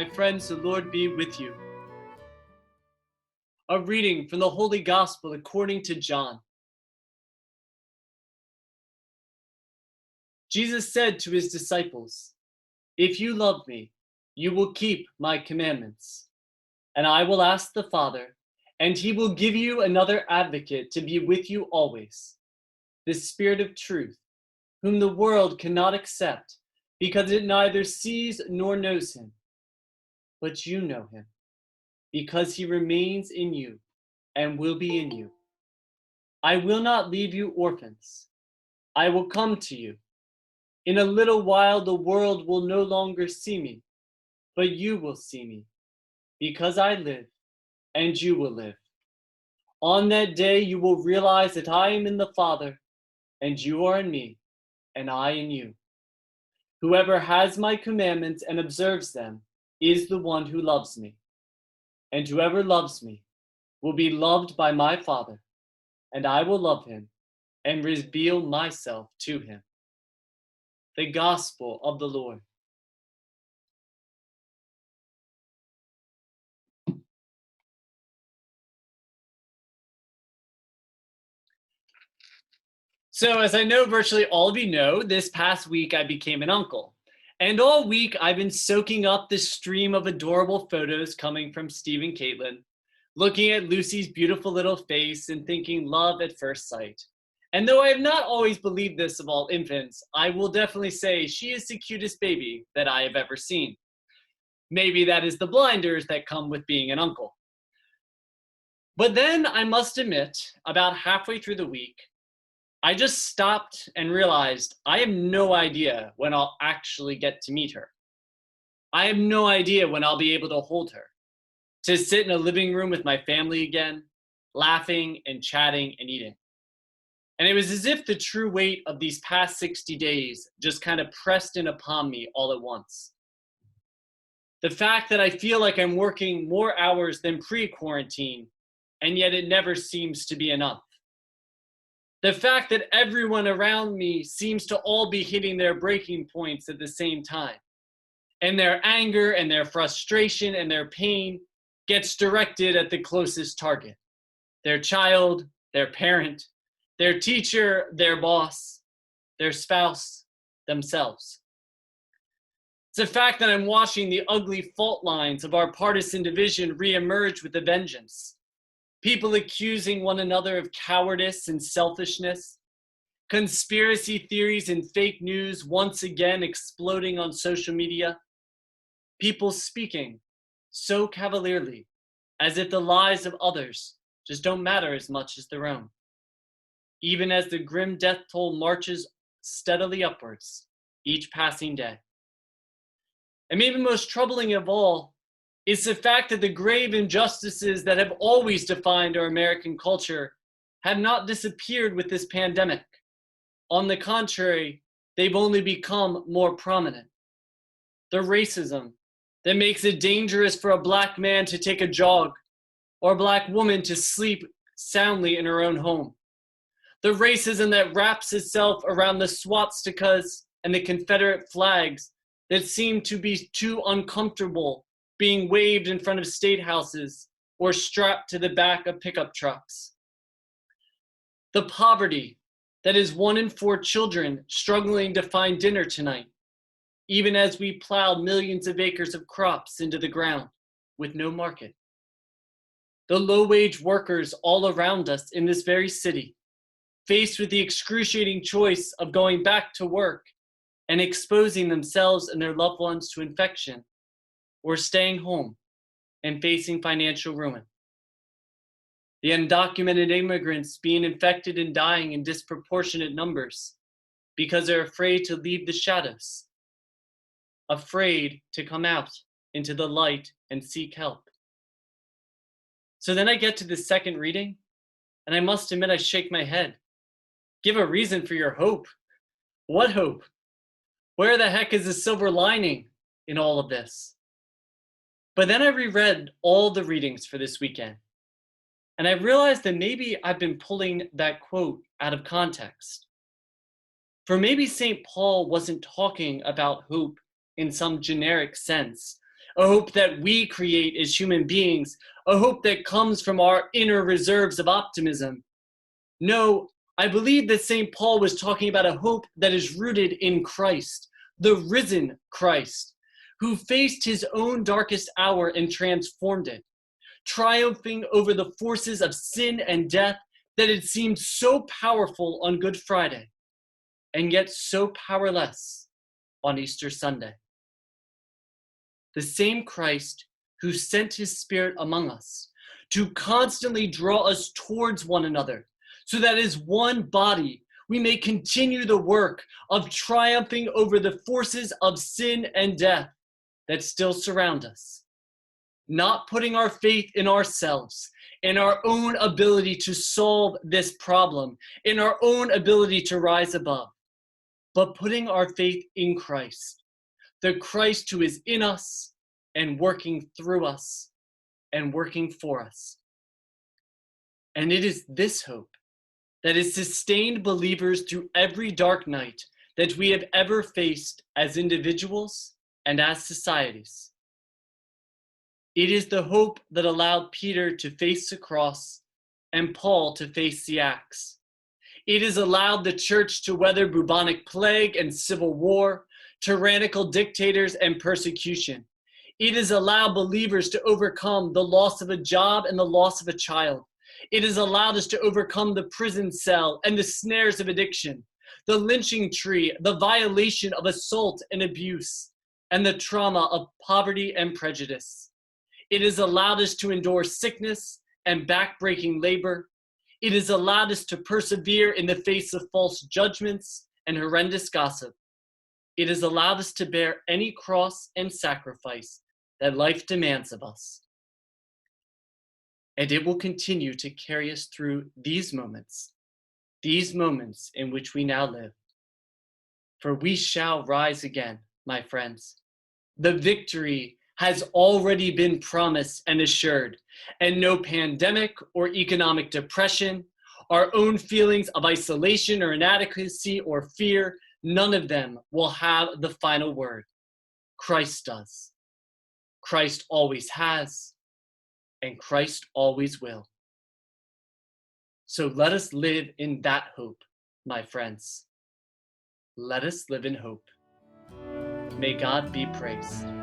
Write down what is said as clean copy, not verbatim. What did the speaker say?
My friends, the Lord be with you. A reading from the Holy Gospel according to John. Jesus said to his disciples, "If you love me, you will keep my commandments. And I will ask the Father, and he will give you another advocate to be with you always, the Spirit of truth, whom the world cannot accept, because it neither sees nor knows him. But you know him, because he remains in you and will be in you. I will not leave you orphans. I will come to you. In a little while the world will no longer see me, but you will see me, because I live, and you will live. On that day you will realize that I am in the Father, and you are in me, and I in you. Whoever has my commandments and observes them is the one who loves me. And whoever loves me will be loved by my Father, and I will love him and reveal myself to him." The Gospel of the Lord. So, as I know virtually all of you know, this past week I became an uncle. And all week I've been soaking up this stream of adorable photos coming from Steve and Caitlin, looking at Lucy's beautiful little face and thinking love at first sight. And though I have not always believed this of all infants, I will definitely say she is the cutest baby that I have ever seen. Maybe that is the blinders that come with being an uncle. But then I must admit, about halfway through the week, I just stopped and realized I have no idea when I'll actually get to meet her. I have no idea when I'll be able to hold her, to sit in a living room with my family again, laughing and chatting and eating. And it was as if the true weight of these past 60 days just kind of pressed in upon me all at once. The fact that I feel like I'm working more hours than pre-quarantine, and yet it never seems to be enough. The fact that everyone around me seems to all be hitting their breaking points at the same time. And their anger and their frustration and their pain gets directed at the closest target. Their child, their parent, their teacher, their boss, their spouse, themselves. It's a fact that I'm watching the ugly fault lines of our partisan division reemerge with a vengeance. People accusing one another of cowardice and selfishness, conspiracy theories and fake news once again exploding on social media, people speaking so cavalierly as if the lives of others just don't matter as much as their own, even as the grim death toll marches steadily upwards each passing day. And maybe most troubling of all is the fact that the grave injustices that have always defined our American culture have not disappeared with this pandemic. On the contrary, they've only become more prominent. The racism that makes it dangerous for a Black man to take a jog or a Black woman to sleep soundly in her own home. The racism that wraps itself around the swastikas and the Confederate flags that seem to be too uncomfortable being waved in front of state houses or strapped to the back of pickup trucks. The poverty that is 1 in 4 children struggling to find dinner tonight, even as we plow millions of acres of crops into the ground with no market. The low-wage workers all around us in this very city, faced with the excruciating choice of going back to work and exposing themselves and their loved ones to infection, or staying home and facing financial ruin. The undocumented immigrants being infected and dying in disproportionate numbers because they're afraid to leave the shadows, afraid to come out into the light and seek help. So then I get to the second reading, and I must admit I shake my head. Give a reason for your hope. What hope? Where the heck is the silver lining in all of this? But then I reread all the readings for this weekend, and I realized that maybe I've been pulling that quote out of context. For maybe St. Paul wasn't talking about hope in some generic sense, a hope that we create as human beings, a hope that comes from our inner reserves of optimism. No, I believe that St. Paul was talking about a hope that is rooted in Christ, the risen Christ, who faced his own darkest hour and transformed it, triumphing over the forces of sin and death that had seemed so powerful on Good Friday, and yet so powerless on Easter Sunday. The same Christ who sent his Spirit among us to constantly draw us towards one another, so that as one body we may continue the work of triumphing over the forces of sin and death that still surround us. Not putting our faith in ourselves, in our own ability to solve this problem, in our own ability to rise above, but putting our faith in Christ, the Christ who is in us and working through us and working for us. And it is this hope that has sustained believers through every dark night that we have ever faced as individuals and as societies. It is the hope that allowed Peter to face the cross and Paul to face the axe. It has allowed the church to weather bubonic plague and civil war, tyrannical dictators and persecution. It has allowed believers to overcome the loss of a job and the loss of a child. It has allowed us to overcome the prison cell and the snares of addiction, the lynching tree, the violation of assault and abuse, and the trauma of poverty and prejudice. It has allowed us to endure sickness and backbreaking labor. It has allowed us to persevere in the face of false judgments and horrendous gossip. It has allowed us to bear any cross and sacrifice that life demands of us. And it will continue to carry us through these moments in which we now live. For we shall rise again, my friends. The victory has already been promised and assured, and no pandemic or economic depression, our own feelings of isolation or inadequacy or fear, none of them will have the final word. Christ does. Christ always has, and Christ always will. So let us live in that hope, my friends. Let us live in hope. May God be praised.